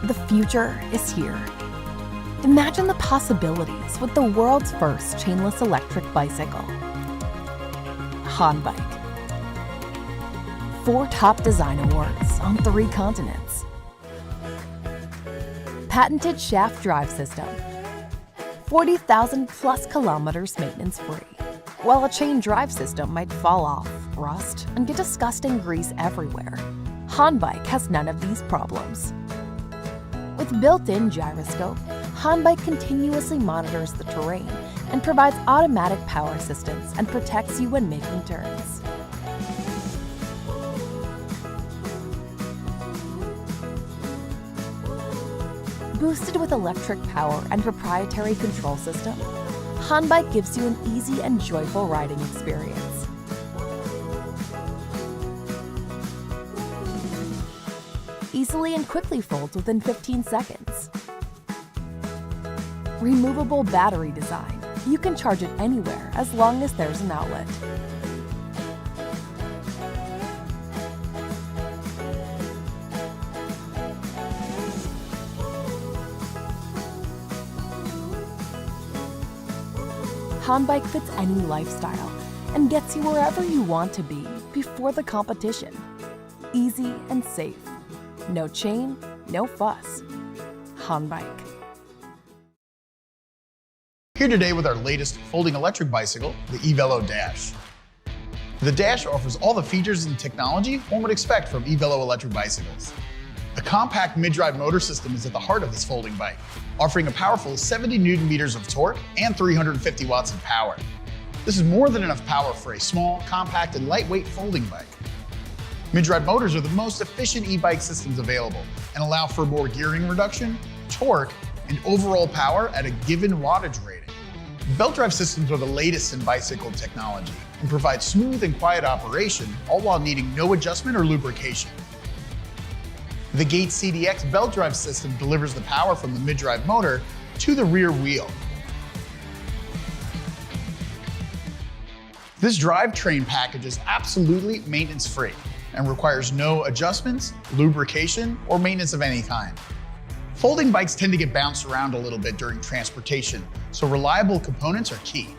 The future is here. Imagine the possibilities with the world's first chainless electric bicycle. HONBIKE. 4 top design awards on 3 continents. Patented shaft drive system. 40,000 plus kilometers maintenance free. While a chain drive system might fall off, rust, and get disgusting grease everywhere, HONBIKE has none of these problems. With built-in gyroscope, HONBIKE continuously monitors the terrain and provides automatic power assistance and protects you when making turns. Boosted with electric power and proprietary control system, HONBIKE gives you an easy and joyful riding experience. Easily and quickly folds within 15 seconds. Removable battery design. You can charge it anywhere as long as there's an outlet. HONBIKE fits any lifestyle and gets you wherever you want to be before the competition. Easy and safe. No chain, no fuss. HONBIKE. Here today with our latest folding electric bicycle, the EVELO Dash. The Dash offers all the features and technology one would expect from EVELO electric bicycles. A compact mid-drive motor system is at the heart of this folding bike, offering a powerful 70 Newton meters of torque and 350 watts of power. This is more than enough power for a small, compact, and lightweight folding bike. Mid-drive motors are the most efficient e-bike systems available and allow for more gearing reduction, torque, and overall power at a given wattage rating. Belt drive systems are the latest in bicycle technology and provide smooth and quiet operation, all while needing no adjustment or lubrication. The Gate CDX belt drive system delivers the power from the mid-drive motor to the rear wheel. This drivetrain package is absolutely maintenance-free and requires no adjustments, lubrication, or maintenance of any kind. Folding bikes tend to get bounced around a little bit during transportation, so reliable components are key.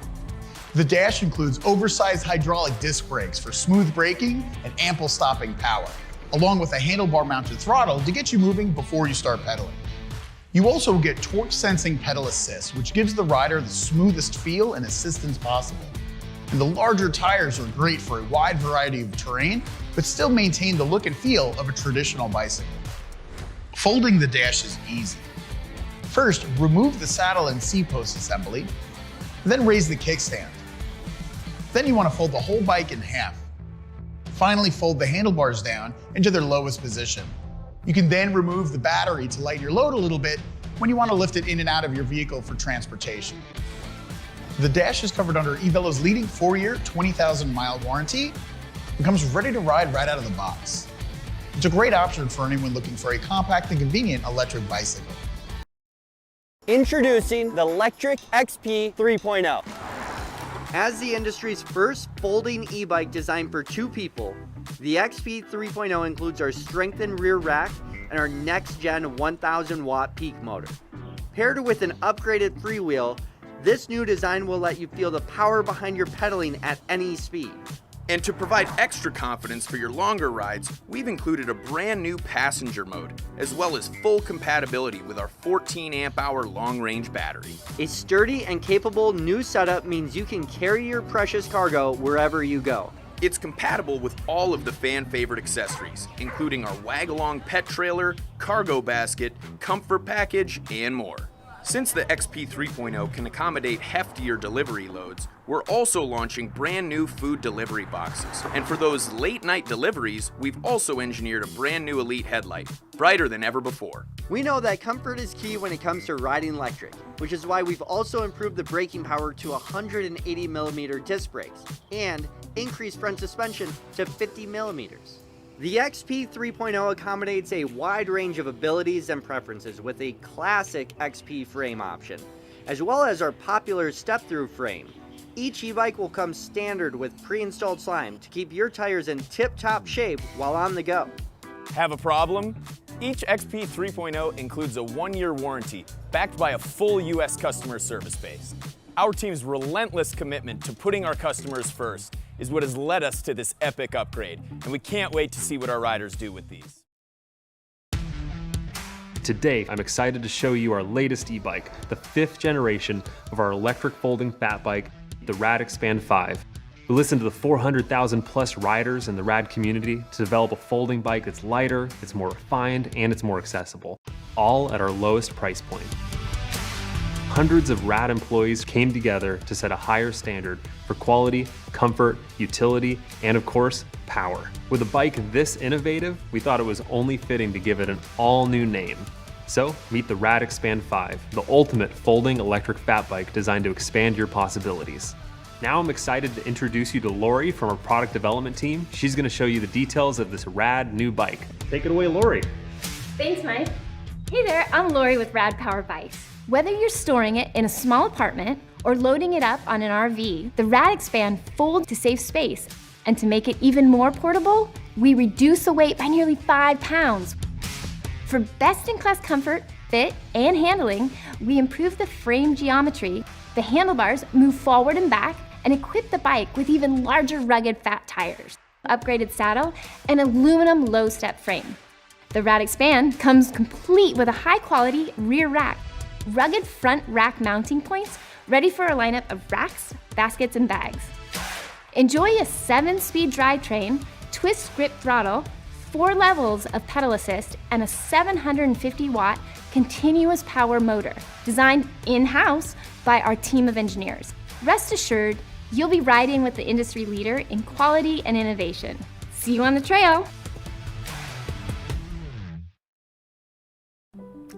The Dash includes oversized hydraulic disc brakes for smooth braking and ample stopping power, along with a handlebar-mounted throttle to get you moving before you start pedaling. You also get torque sensing pedal assist, which gives the rider the smoothest feel and assistance possible. And the larger tires are great for a wide variety of terrain, but still maintain the look and feel of a traditional bicycle. Folding the Dash is easy. First, remove the saddle and seat post assembly, then raise the kickstand. Then you want to fold the whole bike in half. Finally, fold the handlebars down into their lowest position. You can then remove the battery to lighten your load a little bit when you want to lift it in and out of your vehicle for transportation. The Dash is covered under EVELO's leading 4-year, 20,000 mile warranty and comes ready to ride right out of the box. It's a great option for anyone looking for a compact and convenient electric bicycle. Introducing the Lectric XP 3.0. As the industry's first folding e-bike designed for 2 people, the XP 3.0 includes our strengthened rear rack and our next-gen 1,000 watt peak motor. Paired with an upgraded freewheel, this new design will let you feel the power behind your pedaling at any speed. And to provide extra confidence for your longer rides, we've included a brand new passenger mode, as well as full compatibility with our 14 amp hour long-range battery. A sturdy and capable new setup means you can carry your precious cargo wherever you go. It's compatible with all of the fan-favorite accessories, including our wag-along pet trailer, cargo basket, comfort package, and more. Since the XP 3.0 can accommodate heftier delivery loads, we're also launching brand new food delivery boxes. And for those late night deliveries, we've also engineered a brand new Elite headlight, brighter than ever before. We know that comfort is key when it comes to riding electric, which is why we've also improved the braking power to 180mm disc brakes and increased front suspension to 50mm. The XP 3.0 accommodates a wide range of abilities and preferences with a classic XP frame option, as well as our popular step-through frame. Each e-bike will come standard with pre-installed slime to keep your tires in tip-top shape while on the go. Have a problem? Each XP 3.0 includes a 1-year warranty, backed by a full US customer service base. Our team's relentless commitment to putting our customers first is what has led us to this epic upgrade, and we can't wait to see what our riders do with these. Today, I'm excited to show you our latest e-bike, the 5th generation of our electric folding fat bike, the RadExpand 5. We listened to the 400,000 plus riders in the Rad community to develop a folding bike that's lighter, it's more refined, and it's more accessible, all at our lowest price point. Hundreds of Rad employees came together to set a higher standard for quality, comfort, utility, and of course, power. With a bike this innovative, we thought it was only fitting to give it an all-new name. So, meet the RadExpand 5, the ultimate folding electric fat bike designed to expand your possibilities. Now I'm excited to introduce you to Lori from our product development team. She's going to show you the details of this rad new bike. Take it away, Lori. Thanks, Mike. Hey there, I'm Lori with Rad Power Bikes. Whether you're storing it in a small apartment or loading it up on an RV, the RadExpand folds to save space. And to make it even more portable, we reduce the weight by nearly 5 pounds. For best-in-class comfort, fit, and handling, we improve the frame geometry. The handlebars move forward and back and equip the bike with even larger rugged fat tires, upgraded saddle, and aluminum low-step frame. The RadExpand comes complete with a high-quality rear rack, rugged front rack mounting points, ready for a lineup of racks, baskets, and bags. Enjoy a 7-speed drivetrain, twist grip throttle, 4 levels of pedal assist, and a 750-watt continuous power motor, designed in-house by our team of engineers. Rest assured, you'll be riding with the industry leader in quality and innovation. See you on the trail.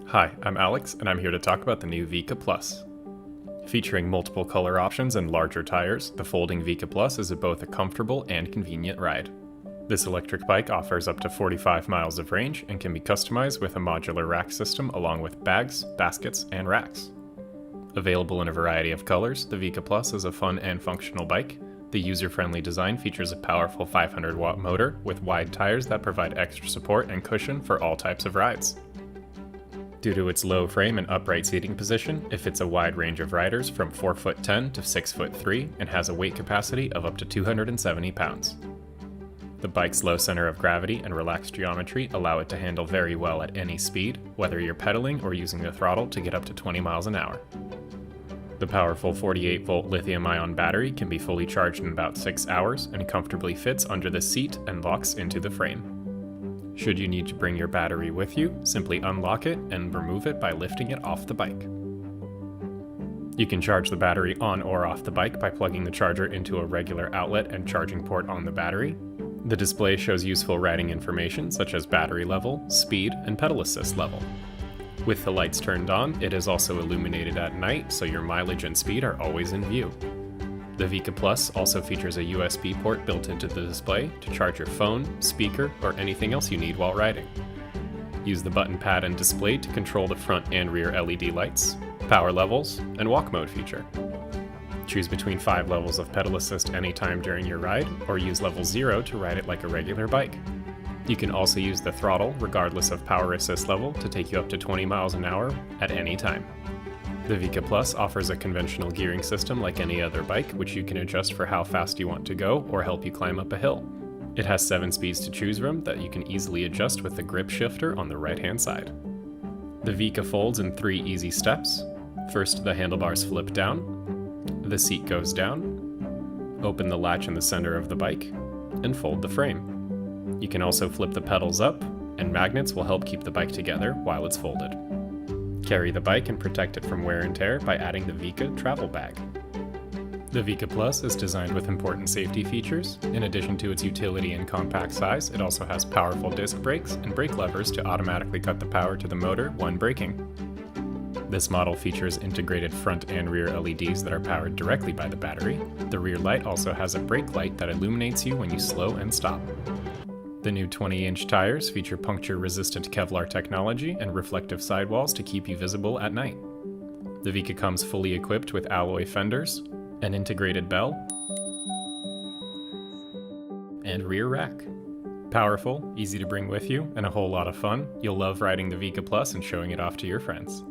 Hi, I'm Alex, and I'm here to talk about the new Vika Plus. Featuring multiple color options and larger tires, the folding Vika Plus is both a comfortable and convenient ride. This electric bike offers up to 45 miles of range and can be customized with a modular rack system along with bags, baskets, and racks. Available in a variety of colors, the Vika Plus is a fun and functional bike. The user-friendly design features a powerful 500-watt motor with wide tires that provide extra support and cushion for all types of rides. Due to its low frame and upright seating position, it fits a wide range of riders from 4'10" to 6'3" and has a weight capacity of up to 270 pounds. The bike's low center of gravity and relaxed geometry allow it to handle very well at any speed, whether you're pedaling or using the throttle to get up to 20 miles an hour. The powerful 48-volt lithium-ion battery can be fully charged in about 6 hours and comfortably fits under the seat and locks into the frame. Should you need to bring your battery with you, simply unlock it and remove it by lifting it off the bike. You can charge the battery on or off the bike by plugging the charger into a regular outlet and charging port on the battery. The display shows useful riding information such as battery level, speed, and pedal assist level. With the lights turned on, it is also illuminated at night, so your mileage and speed are always in view. The Vika Plus also features a USB port built into the display to charge your phone, speaker, or anything else you need while riding. Use the button pad and display to control the front and rear LED lights, power levels, and walk mode feature. Choose between 5 levels of pedal assist anytime during your ride, or use level 0 to ride it like a regular bike. You can also use the throttle, regardless of power assist level, to take you up to 20 miles an hour at any time. The Vika Plus offers a conventional gearing system like any other bike, which you can adjust for how fast you want to go or help you climb up a hill. It has 7 speeds to choose from that you can easily adjust with the grip shifter on the right-hand side. The Vika folds in 3 easy steps. First, the handlebars flip down. The seat goes down, open the latch in the center of the bike, and fold the frame. You can also flip the pedals up, and magnets will help keep the bike together while it's folded. Carry the bike and protect it from wear and tear by adding the Vika travel bag. The Vika Plus is designed with important safety features. In addition to its utility and compact size, it also has powerful disc brakes and brake levers to automatically cut the power to the motor when braking. This model features integrated front and rear LEDs that are powered directly by the battery. The rear light also has a brake light that illuminates you when you slow and stop. The new 20-inch tires feature puncture-resistant Kevlar technology and reflective sidewalls to keep you visible at night. The Vika comes fully equipped with alloy fenders, an integrated bell, and rear rack. Powerful, easy to bring with you, and a whole lot of fun, you'll love riding the Vika Plus and showing it off to your friends.